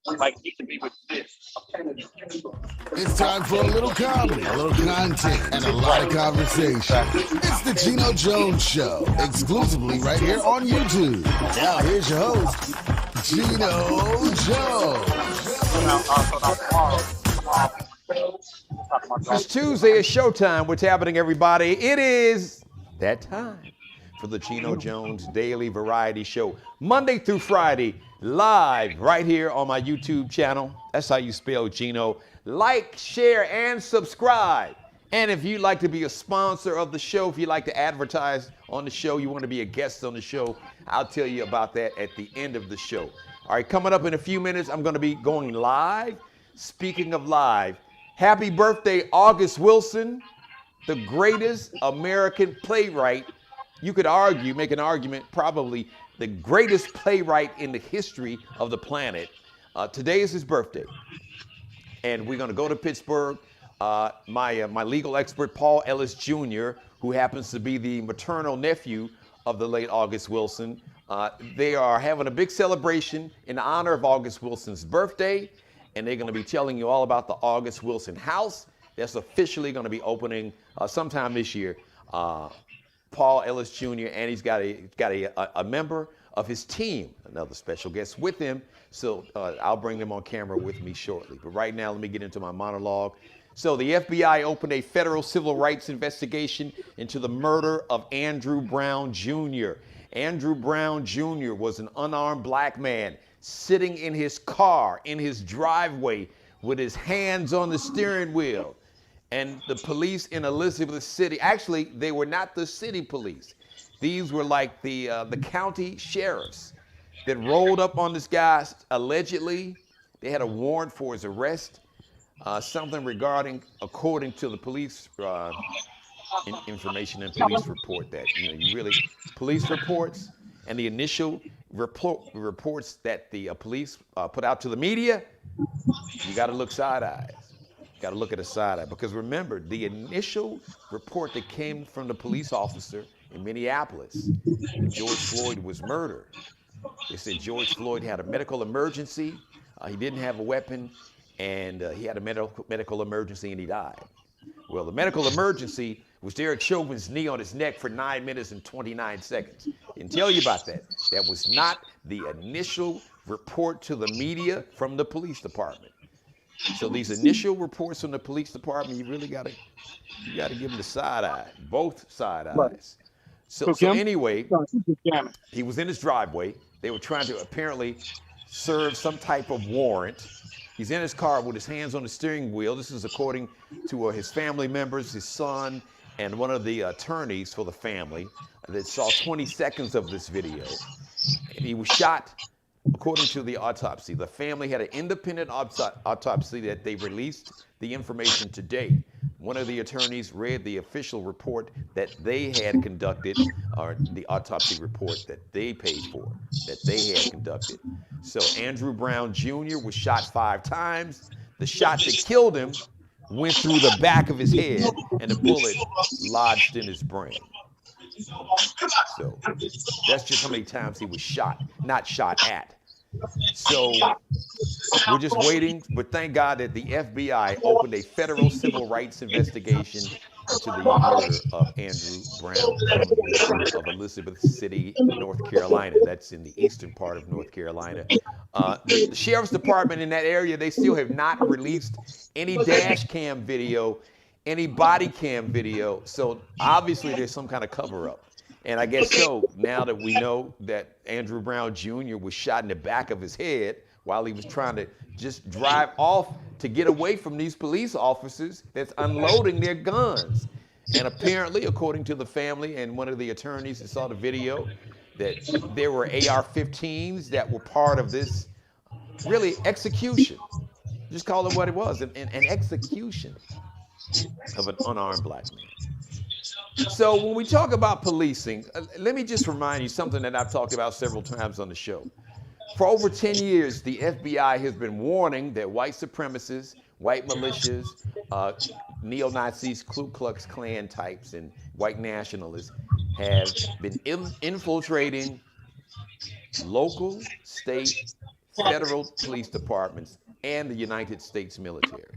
like he can be with this. It's time for a little comedy, a little content, and a lot of conversation. It's the Geno Jones Show, exclusively right here on YouTube. Now here's your host, Geno Jones. It's Tuesday, it's showtime. What's happening, everybody? It is that time for the Geno Jones Daily Variety Show. Monday through Friday, live right here on my YouTube channel. That's how you spell Geno. Like, share, and subscribe. And if you'd like to be a sponsor of the show, if you'd like to advertise on the show, you want to be a guest on the show, I'll tell you about that at the end of the show. All right, coming up in a few minutes, I'm going to be going live. Speaking of live, happy birthday, August Wilson, the greatest American playwright. You could argue, make an argument, probably the greatest playwright in the history of the planet. Today is his birthday, and we're going to go to Pittsburgh. My legal expert, Paul Ellis Jr., who happens to be the maternal nephew of the late August Wilson, they are having a big celebration in honor of August Wilson's birthday, and they're going to be telling you all about the August Wilson House. That's officially going to be opening sometime this year. Paul Ellis Jr., and he's got a member of his team, another special guest with him. So I'll bring them on camera with me shortly. But right now, let me get into my monologue. So the FBI opened a federal civil rights investigation into the murder of Andrew Brown Jr. Andrew Brown Jr. was an unarmed black man sitting in his car, in his driveway, with his hands on the steering wheel. And the police in Elizabeth City, actually, they were not the city police. These were like the county sheriffs that rolled up on this guy, allegedly. They had a warrant for his arrest, something regarding, according to the police information and police report that, police reports and the initial reports that the police put out to the media, you got to look side-eyes. Got to look at a side-eye, because remember, the initial report that came from the police officer in Minneapolis, George Floyd was murdered. They said George Floyd had a medical emergency, he didn't have a weapon, and he had a medical emergency and he died. Well, the medical emergency was Derek Chauvin's knee on his neck for 9 minutes and 29 seconds. Didn't tell you about that. That was not the initial report to the media from the police department. So these initial reports from the police department, you really got to give them the side eye, both side eyes. Right. So anyway, he was in his driveway. They were trying to apparently serve some type of warrant. He's in his car with his hands on the steering wheel. This is according to his family members, his son, and one of the attorneys for the family that saw 20 seconds of this video. And he was shot. According to the autopsy, the family had an independent autopsy that they released the information today. One of the attorneys read the official report that they had conducted, or the autopsy report that they paid for, that they had conducted. So Andrew Brown Jr. was shot 5 times. The shot that killed him went through the back of his head, and the bullet lodged in his brain. So that's just how many times he was shot, not shot at. So we're just waiting, but thank God that the FBI opened a federal civil rights investigation into the murder of Andrew Brown of Elizabeth City, North Carolina. That's in the eastern part of North Carolina. The sheriff's department in that area, they still have not released any dash cam video, any body cam video. So obviously there's some kind of cover up. And I guess so, now that we know that Andrew Brown Jr. was shot in the back of his head while he was trying to just drive off to get away from these police officers that's unloading their guns. And apparently, according to the family and one of the attorneys that saw the video, that there were AR-15s that were part of this, really, execution. Just call it what it was, an execution of an unarmed black man. So when we talk about policing, let me just remind you something that I've talked about several times on the show. For over 10 years, the FBI has been warning that white supremacists, white militias, neo-Nazis, Ku Klux Klan types, and white nationalists have been infiltrating local, state, federal police departments, and the United States military.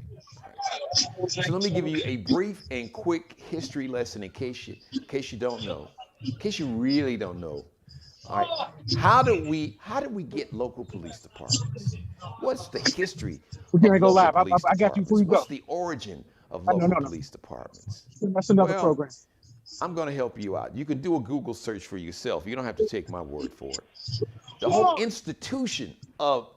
So let me give you a brief and quick history lesson in case you don't know, in case you really don't know. All right, how did we get local police departments? What's the history We're of gonna go local live. police I got you before departments? you go. What's the origin of No, local no. police departments? That's another Well, program. I'm going to help you out. You can do a Google search for yourself. You don't have to take my word for it. The whole institution of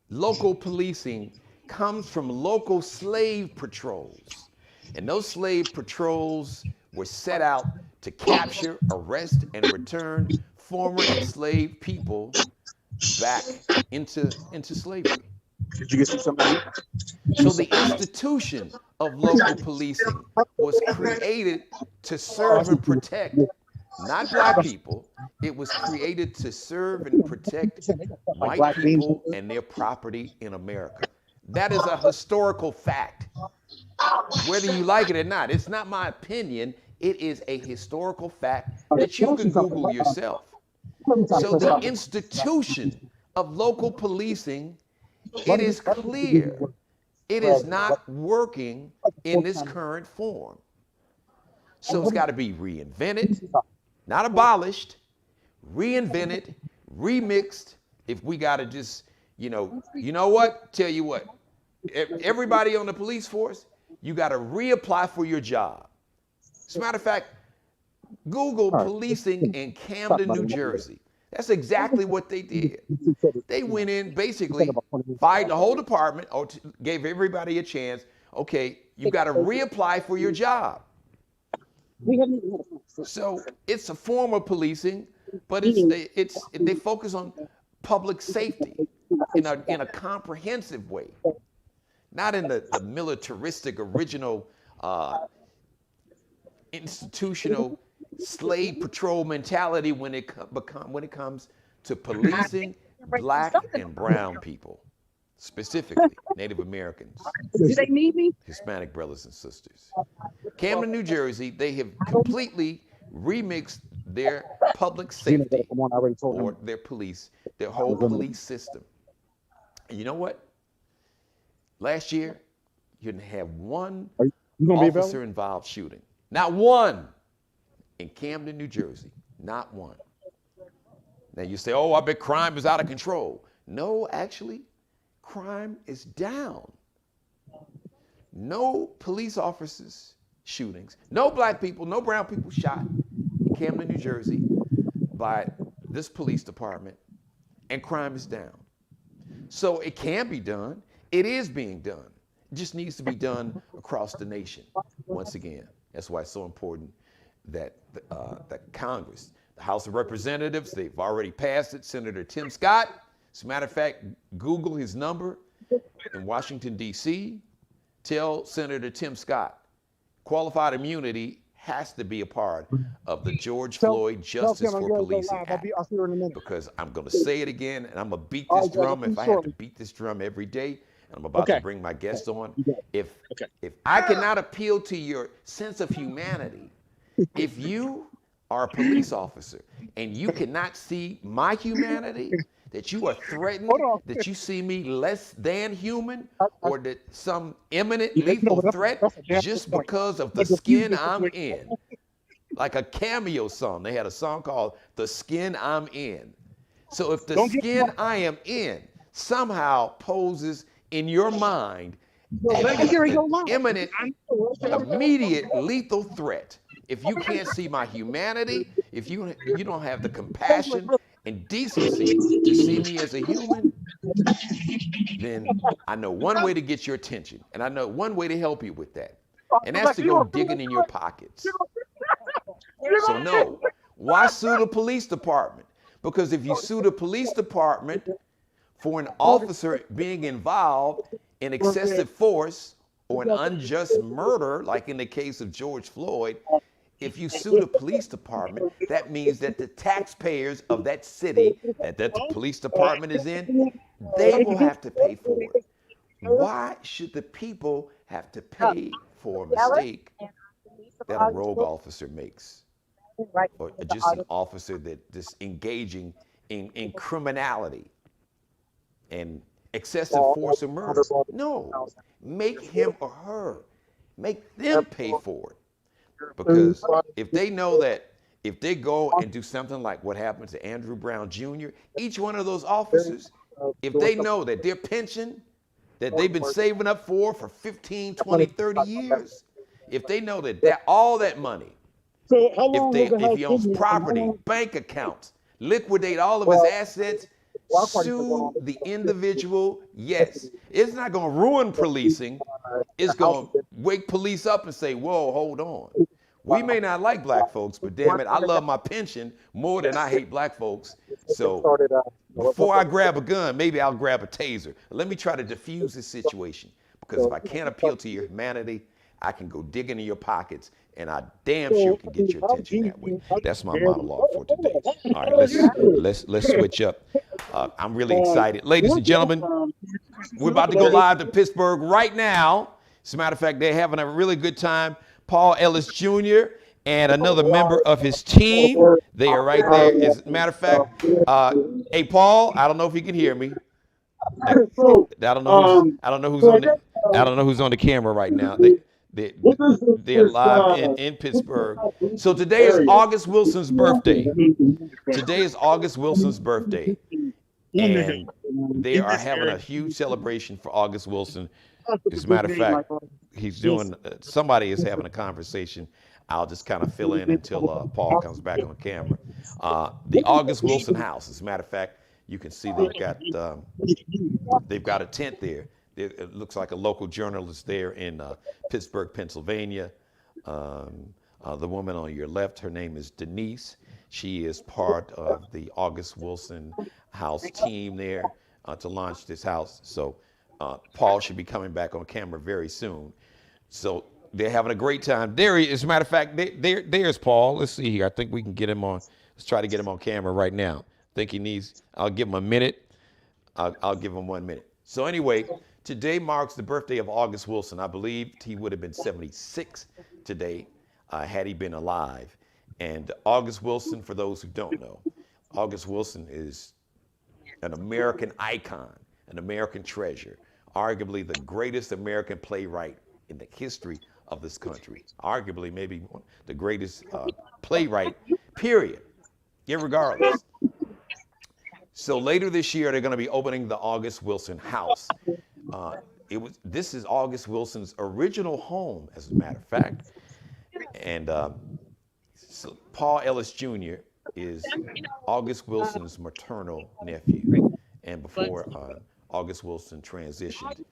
local policing comes from local slave patrols. And those slave patrols were set out to capture, arrest, and return former enslaved people back into slavery. Did you get something? So the institution of local policing was created to serve and protect not black people. It was created to serve and protect white people and their property in America. That is a historical fact. Whether you like it or not, it's not my opinion. It is a historical fact that you can Google yourself. So the institution of local policing, it is clear it is not working in this current form. So it's got to be reinvented, not abolished, reinvented, remixed. If we got to just, you know what? Tell you what, everybody on the police force, you got to reapply for your job. As a matter of fact, Google policing in Camden, New Jersey. That's exactly what they did. They went in, basically fired the whole department, or gave everybody a chance. Okay, you got to reapply for your job. So it's a form of policing, but they focus on public safety in a comprehensive way, not in the militaristic original institutional slave patrol mentality when it comes to policing black and brown people, specifically Native Americans, Do they need me? Hispanic brothers and sisters. Camden, New Jersey, they have completely remixed their public safety or their police, their whole police system. And you know what? Last year, you didn't have one officer involved shooting. Not one in Camden, New Jersey. Not one. Now you say, oh, I bet crime is out of control. No, actually, crime is down. No police officers shootings. No black people, no brown people shot in Camden, New Jersey by this police department, and crime is down. So it can be done. It is being done. It just needs to be done across the nation. Once again, that's why it's so important that Congress, the House of Representatives, they've already passed it. Senator Tim Scott, as a matter of fact, Google his number in Washington, D.C. Tell Senator Tim Scott, qualified immunity has to be a part of the George Floyd Justice for Policing Act. Because I'm going to say it again, and I'm going to beat this drum if I have to beat this drum every day. And I'm about to bring my guest on. If I cannot appeal to your sense of humanity, if you are a police officer and you cannot see my humanity, that you are threatened, that you see me less than human, or that some imminent lethal threat just because of the skin I'm in. Like a cameo song. They had a song called The Skin I'm In. So if the skin I am in somehow poses in your mind an imminent, immediate lethal threat, if you can't see my humanity, if you don't have the compassion and decency to see me as a human, then I know one way to get your attention, and I know one way to help you with that, and that's to go digging in your pockets. So no, why sue the police department? Because if you sue the police department for an officer being involved in excessive force or an unjust murder, like in the case of George Floyd, if you sue the police department, that means that the taxpayers of that city that the police department is in, they will have to pay for it. Why should the people have to pay for a mistake that a rogue officer makes? Or just an officer that just engaging in criminality? and excessive force or murder. No, make him or her, make them pay for it. Because if they know that if they go and do something like what happened to Andrew Brown Jr., each one of those officers, if they know that their pension that they've been saving up for 15, 20, 30 years, if they know that all that money, if he owns property, bank accounts, liquidate all of his assets, sue the individual, yes. It's not going to ruin policing. It's going to wake police up and say, whoa, hold on. We may not like black folks, but damn it, I love my pension more than I hate black folks. So before I grab a gun, maybe I'll grab a taser. Let me try to diffuse this situation. Because if I can't appeal to your humanity, I can go dig into your pockets, and I damn sure can get your attention that way. That's my monologue for today. All right, let's switch up. I'm really excited. Ladies and gentlemen, we're about to go live to Pittsburgh right now. As a matter of fact, they're having a really good time. Paul Ellis Jr. and another member of his team. They are right there. As a matter of fact, hey Paul, I don't know if you can hear me. I don't know who's on the camera right now. They're live in Pittsburgh. So today is August Wilson's birthday. Today is August Wilson's birthday. And they are having a huge celebration for August Wilson. As a matter of fact, somebody is having a conversation. I'll just kind of fill in until Paul comes back on camera. The August Wilson house. As a matter of fact, you can see they've got a tent there. It looks like a local journalist there in Pittsburgh, Pennsylvania. The woman on your left, her name is Denise. She is part of the August Wilson house team there to launch this house. So Paul should be coming back on camera very soon. So they're having a great time. There he is. As a matter of fact, there's Paul. Let's see here. I think we can get him on. Let's try to get him on camera right now. I think he needs, I'll give him a minute. I'll give him 1 minute. So anyway, today marks the birthday of August Wilson. I believe he would have been 76 today had he been alive. And August Wilson, for those who don't know, August Wilson is an American icon, an American treasure, arguably the greatest American playwright in the history of this country, arguably maybe the greatest playwright, period, irregardless. So later this year, they're going to be opening the August Wilson house. This is August Wilson's original home, as a matter of fact. And so Paul Ellis Jr. is August Wilson's maternal nephew. And before August Wilson transitioned,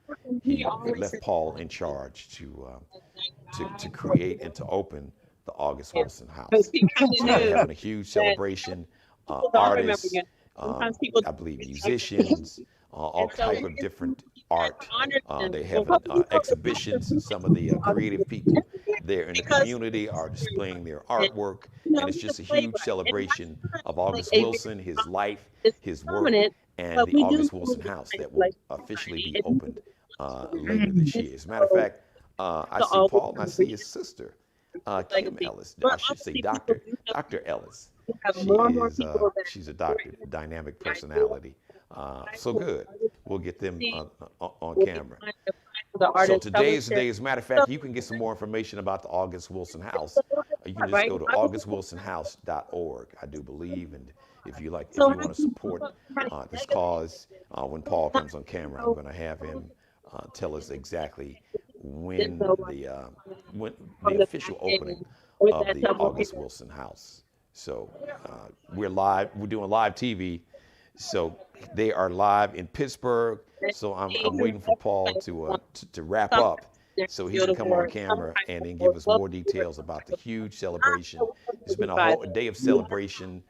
he left Paul in charge to create and to open the August Wilson house. So they're having a huge celebration. Artists, I believe musicians, all type of different art. They have exhibitions. Some of the creative people there in the community are displaying their artwork, and it's just a huge celebration of August Wilson, his life, his work, and the August Wilson house that will officially be opened later this year. As a matter of fact, I see Paul and I see his sister, Kim Ellis. I should say Dr. Ellis. She's a doctor, dynamic personality. So good. We'll get them on camera. So today is the day. As a matter of fact, you can get some more information about the August Wilson house. You can just go to augustwilsonhouse.org, I do believe. And if you want to support this cause, when Paul comes on camera, I'm going to have him tell us exactly when the official opening of the August Wilson house. So we're live. We're doing live TV. So they are live in Pittsburgh. So I'm waiting for Paul to wrap up so he can come on camera and then give us more details about the huge celebration. It's been a day of celebration.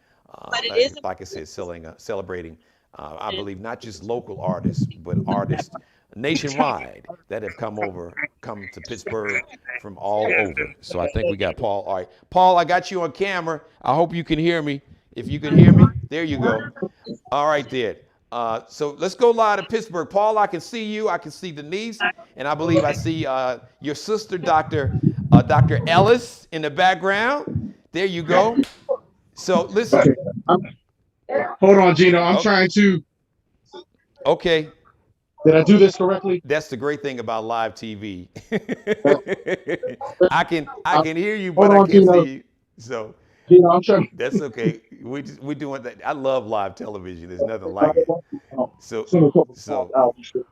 Like I said, celebrating, I believe, not just local artists, but artists nationwide that have come to Pittsburgh from all over. So I think we got Paul. All right, Paul, I got you on camera. I hope you can hear me. If you can hear me, there you go. All right, there. So let's go live to Pittsburgh. Paul, I can see you. I can see Denise, and I believe I see your sister, Dr. Ellis, in the background. There you go. So listen. Hold on, Geno. I'm trying to. Okay. Did I do this correctly? That's the great thing about live TV. Uh, I can hear you, but Hold I on, can't see Geno. you. So Geno, I'm trying. that's okay. We doing that. I love live television. There's nothing like it. So Send a couple calls so out. Okay,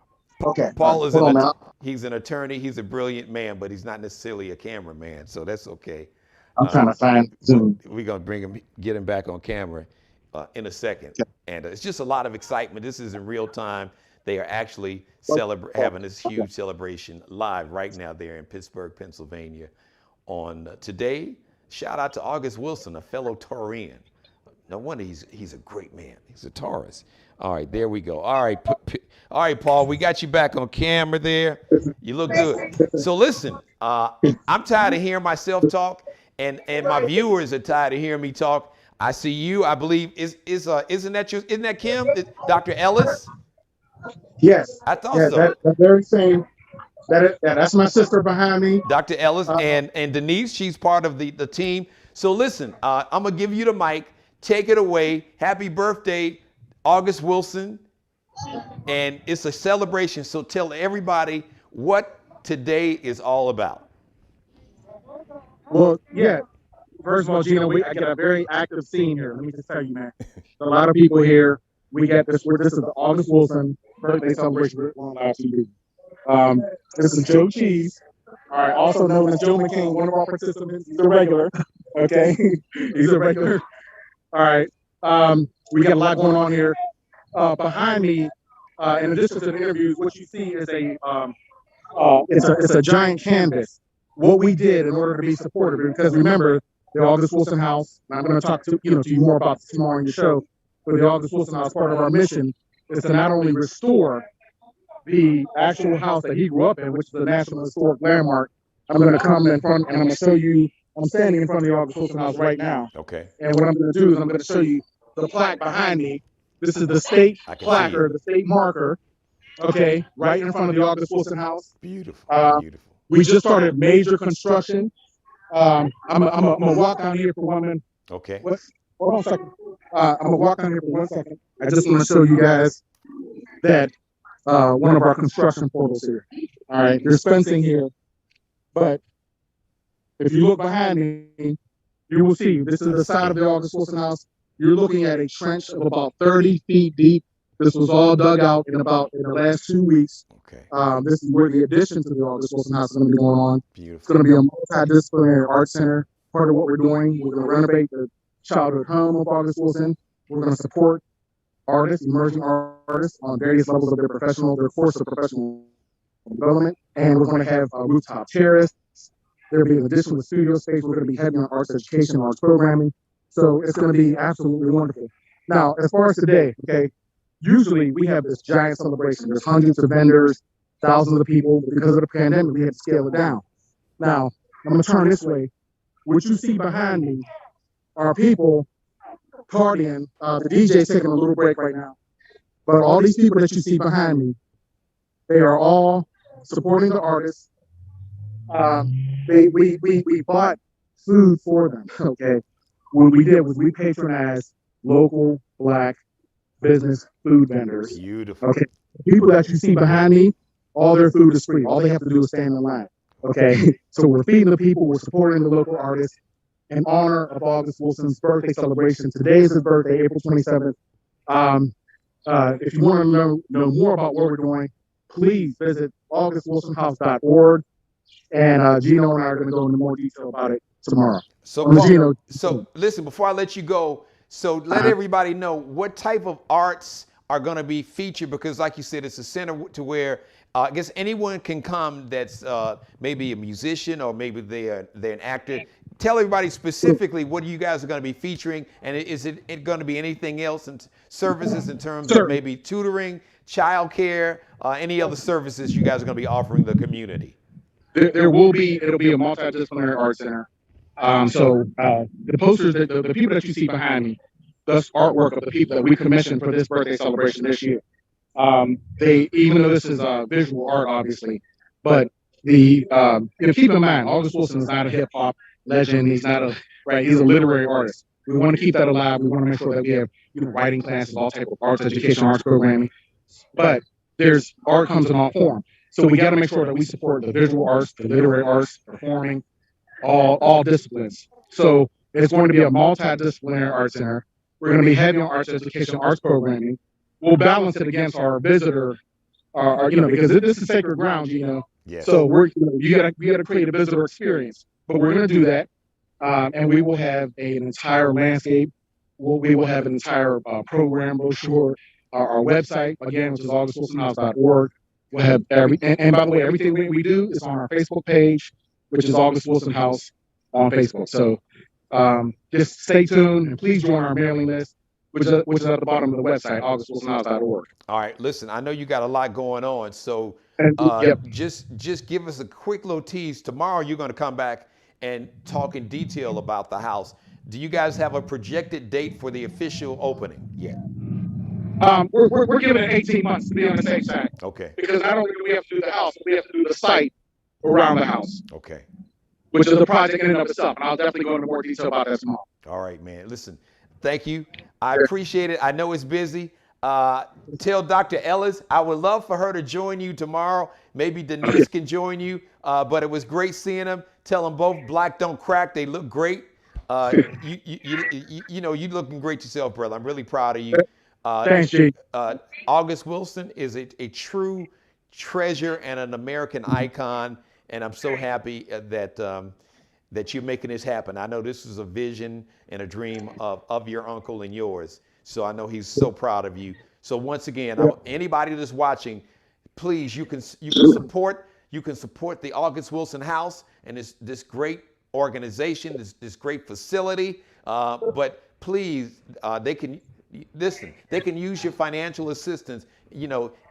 all right. Paul is Hold on, man. he's an attorney. He's a brilliant man, but he's not necessarily a cameraman. So that's okay. I'm trying to find But Zoom. we're gonna get him back on camera in a second. And it's just a lot of excitement. This is in real time. They are actually having this huge celebration live right now there in Pittsburgh, Pennsylvania. On today, shout out to August Wilson, a fellow Taurian. No wonder he's a great man. He's a Taurus. All right, there we go. All right, Paul, we got you back on camera there. You look good. So listen, I'm tired of hearing myself talk, and my viewers are tired of hearing me talk. I see you. I believe isn't that Kim, Dr. Ellis? Yes, I thought yeah, so. that very same. That's my sister behind me. Dr. Ellis and Denise, she's part of the team. So listen, I'm gonna give you the mic. Take it away. Happy birthday, August Wilson. And it's a celebration. So tell everybody what today is all about. Well, yeah. First of all, Geno, I got a very active scene here. Let me just tell you, man. A lot of people here. We got this. This is the August Wilson birthday celebration on live TV. This is Joe Cheese. All right, also known as Joe McCain, one of our participants. He's a regular. Okay, he's a regular. All right. We got a lot going on here. Behind me, in addition to the interviews, what you see is it's a giant canvas. What we did in order to be supportive, because remember, the August Wilson House, and I'm going to talk to you more about this tomorrow in your show, but the August Wilson House, part of our mission is to not only restore the actual house that he grew up in, which is a National Historic Landmark. I'm going to come in front and I'm going to show you, I'm standing in front of the August Wilson House right now. Okay. And what I'm going to do is I'm going to show you the plaque behind me. This is the state placard, the state marker, okay, right in front of the August Wilson House. Beautiful. Beautiful. We just started major construction. I'm gonna walk down here for 1 minute. Okay. Hold on a second. I'm gonna walk down here for 1 second. I just want to show you guys that one of our construction portals here. All right, there's fencing here, but if you look behind me, you will see this is the side of the August Wilson House. You're looking at a trench of about 30 feet deep. This was all dug out in the last 2 weeks. Okay. This is where the addition to the August Wilson House is going to be going on. Beautiful. It's going to be a multidisciplinary art center. Part of what we're doing, we're going to renovate the childhood home of August Wilson. We're going to support artists, emerging artists on various levels of their course of professional development. And we're going to have a rooftop terrace. There'll be an additional studio space. We're going to be heavy on arts education, arts programming. So it's going to be absolutely wonderful. Now, as far as today, okay, usually we have this giant celebration. There's hundreds of vendors, thousands of people. Because of the pandemic, we had to scale it down. Now, I'm going to turn this way. What you see behind me are people partying. The DJ's taking a little break right now. But all these people that you see behind me, they are all supporting the artists. We bought food for them, okay? What we did was we patronized local Black business food vendors. Beautiful. Okay. The people that you see behind me, all their food is free. All they have to do is stand in line. Okay. So we're feeding the people, we're supporting the local artists in honor of August Wilson's birthday celebration. Today is his birthday, April 27th. If you want to know more about what we're doing, please visit augustwilsonhouse.org. And Geno and I are going to go into more detail about it tomorrow. So, Paul, so listen, before I let you go, so let everybody know what type of arts are going to be featured, because like you said, it's a center to where I guess anyone can come that's maybe a musician or maybe they're an actor. Tell everybody specifically what you guys are going to be featuring, and is it going to be anything else in services in terms of maybe tutoring, childcare, any other services you guys are going to be offering the community? It'll be a multidisciplinary art center. So the posters, the people that you see behind me, that's artwork of the people that we commissioned for this birthday celebration this year. Even though this is visual art, obviously, but keep in mind, August Wilson is not a hip hop legend. He's a literary artist. We want to keep that alive. We want to make sure that we have writing classes, all type of arts education, arts programming. but there's art comes in all form. So we got to make sure that we support the visual arts, the literary arts, performing, all disciplines. So it's going to be a multidisciplinary art center. We're going to be heavy on arts education, arts programming. We'll balance it against our visitor, because this is sacred ground, Yes. So we gotta create a visitor experience, but we're going to do that, and we will have an entire landscape. We will have an entire program brochure, our website again, which is augustwilsonhouse.org. We'll have and by the way, everything we do is on our Facebook page, which is August Wilson House on Facebook. So just stay tuned and please join our mailing list, which is at the bottom of the website, augustwilsonhouse.org. All right, listen, I know you got a lot going on, so And, yep. just give us a quick little tease. Tomorrow you're going to come back and talk in detail about the house. Do you guys have a projected date for the official opening yet? We're giving it 18 months to be on the safe side. Okay. Because not only do we have to do the house, but we have to do the site around the house. Okay. Which is a project in and of itself. And I'll definitely go into more detail about that tomorrow. All right, man. Listen, thank you. I appreciate it. I know it's busy. Tell Dr. Ellis I would love for her to join you tomorrow. Maybe Denise can join you. But it was great seeing them. Tell them both black don't crack. They look great. You looking great yourself, brother. I'm really proud of you. Thanks, G. August Wilson is a true treasure and an American icon, and I'm so happy that you're making this happen. I know this is a vision and a dream of your uncle and yours, so I know he's so proud of you. So once again, anybody that's watching, please, you can support the August Wilson House and this great organization, this great facility. But please, they can use your financial assistance.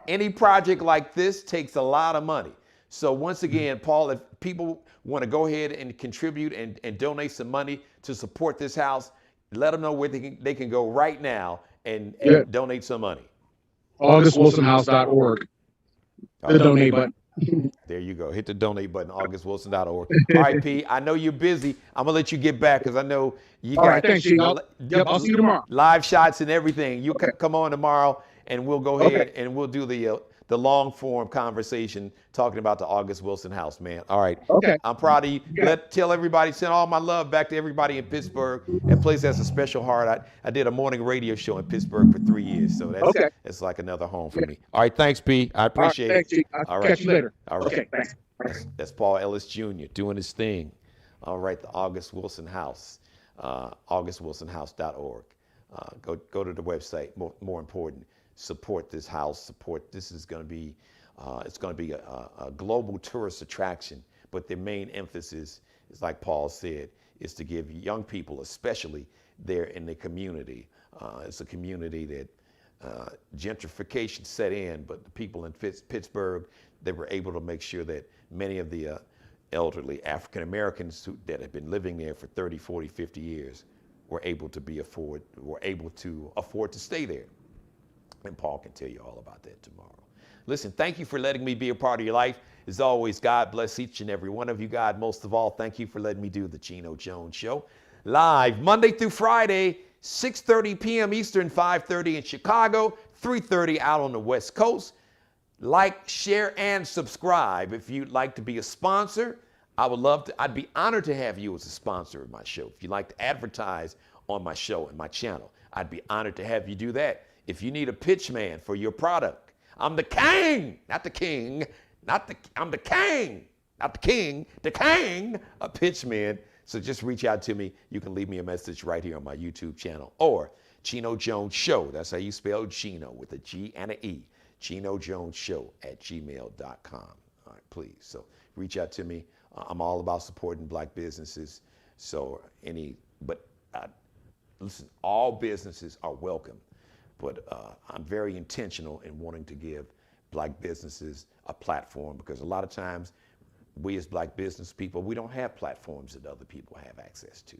Any project like this takes a lot of money. So once again, Paul, if people want to go ahead and contribute and donate some money to support this house, let them know where they can go right now and donate some money. AugustWilsonHouse.org. The donate button. There you go. Hit the donate button, augustwilson.org. All right, P, I know you're busy. I'm going to let you get back because I know you got thanks, G. I'll see you tomorrow. Live shots and everything. You come on tomorrow, and we'll go ahead and we'll do the long-form conversation talking about the August Wilson House, man. All right. Okay. I'm proud of you. Tell everybody, send all my love back to everybody in Pittsburgh. That place has a special heart. I did a morning radio show in Pittsburgh for 3 years, so that's like another home for me. All right, thanks, P. I appreciate thanks, it. G. I'll catch you later. All right. Okay, thanks. That's Paul Ellis Jr. doing his thing. All right, the August Wilson House, augustwilsonhouse.org. Go to the website. More important, support this house. This is going to be, it's going to be a global tourist attraction. But the main emphasis is, like Paul said, is to give young people, especially there in the community. It's a community that gentrification set in, but the people in Pittsburgh, they were able to make sure that many of the elderly African Americans that have been living there for 30, 40, 50 years were able to afford to stay there. And Paul can tell you all about that tomorrow. Listen, thank you for letting me be a part of your life. As always, God bless each and every one of you. God, most of all, thank you for letting me do the Geno Jones Show. Live Monday through Friday, 6:30 p.m. Eastern, 5:30 in Chicago, 3:30 out on the West Coast. Like, share, and subscribe. If you'd like to be a sponsor, I'd be honored to have you as a sponsor of my show. If you'd like to advertise on my show and my channel, I'd be honored to have you do that. If you need a pitch man for your product, I'm the king, not the king, I'm the king, not the king, a pitch man. So just reach out to me. You can leave me a message right here on my YouTube channel or Geno Jones Show. That's how you spell Geno with a G and an E. GenoJonesShow@gmail.com. All right, please. So reach out to me. I'm all about supporting black businesses. So listen, all businesses are welcome, but I'm very intentional in wanting to give black businesses a platform because a lot of times we as black business people, we don't have platforms that other people have access to.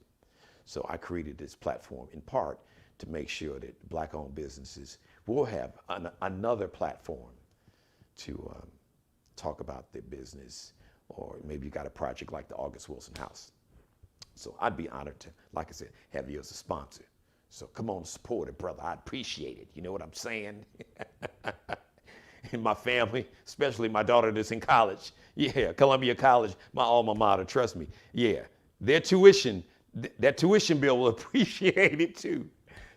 So I created this platform in part to make sure that black-owned businesses will have another platform to talk about their business, or maybe you got a project like the August Wilson House. So I'd be honored to, like I said, have you as a sponsor. So come on, support it, brother. I appreciate it. You know what I'm saying? in my family, especially my daughter that's in college. Yeah, Columbia College, my alma mater, trust me. Yeah, their tuition, that tuition bill will appreciate it too.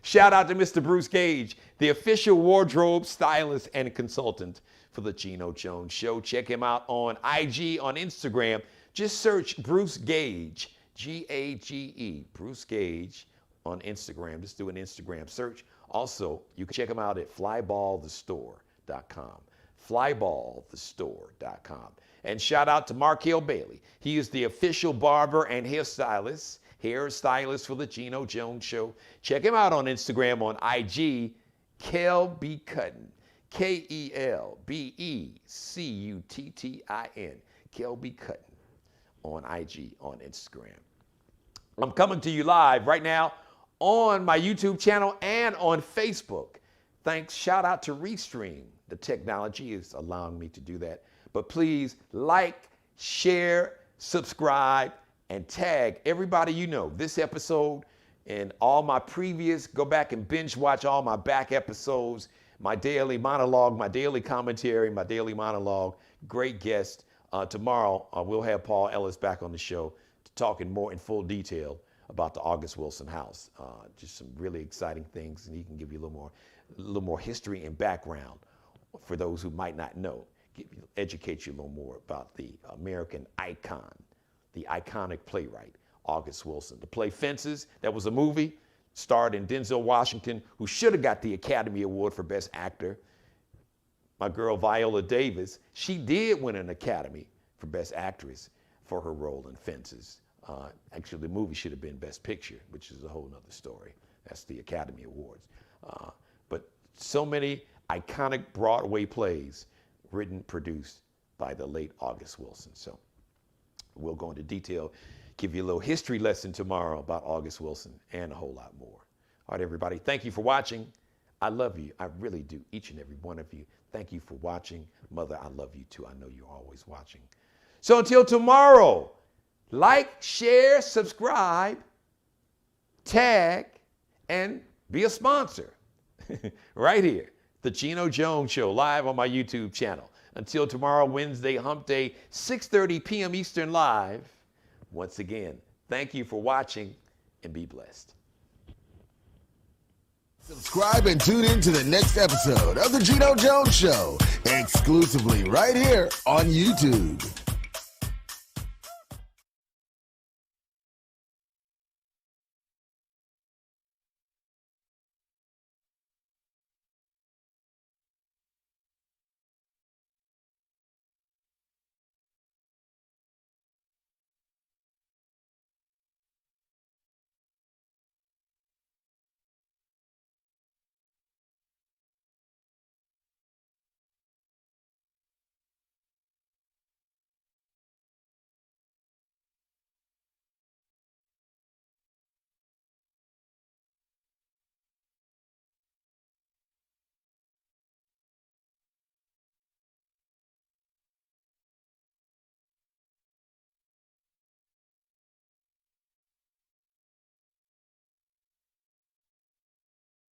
Shout out to Mr. Bruce Gage, the official wardrobe stylist and consultant for the Geno Jones Show. Check him out on IG, on Instagram. Just search Bruce Gage, Gage, Bruce Gage on Instagram. Just do an Instagram search. Also, you can check him out at flyballthestore.com. Flyballthestore.com. And shout out to Markel Bailey. He is the official barber and hairstylist for the Geno Jones Show. Check him out on Instagram on IG, Kelby Cuttin. KELBECUTTIN. Kelby Cuttin on IG, on Instagram. I'm coming to you live right now on my YouTube channel and on Facebook. Thanks. Shout out to Restream. The technology is allowing me to do that. But please like, share, subscribe, and tag everybody you know. This episode and all my previous, go back and binge watch all my back episodes, my daily monologue, my daily commentary, my daily monologue. Great guest. Tomorrow, we'll have Paul Ellis back on the show to talk in full detail about the August Wilson house. Just some really exciting things, and he can give you a little more history and background for those who might not know. Educate you a little more about the American icon, the iconic playwright, August Wilson. The play Fences, that was a movie, starred in Denzel Washington, who should have got the Academy Award for Best Actor. My girl Viola Davis, she did win an Academy for Best Actress for her role in Fences. Actually, the movie should have been Best Picture, which is a whole nother story. That's the Academy Awards. But so many iconic Broadway plays written, produced by the late August Wilson. So we'll go into detail, give you a little history lesson tomorrow about August Wilson and a whole lot more. All right, everybody, thank you for watching. I love you. I really do, each and every one of you. Thank you for watching. Mother, I love you too. I know you're always watching. So until tomorrow, like, share, subscribe, tag, and be a sponsor right here. The Geno Jones Show, live on my YouTube channel. Until tomorrow, Wednesday, Hump Day, 6:30 p.m. Eastern live. Once again, thank you for watching and be blessed. Subscribe and tune in to the next episode of The Geno Jones Show, exclusively right here on YouTube.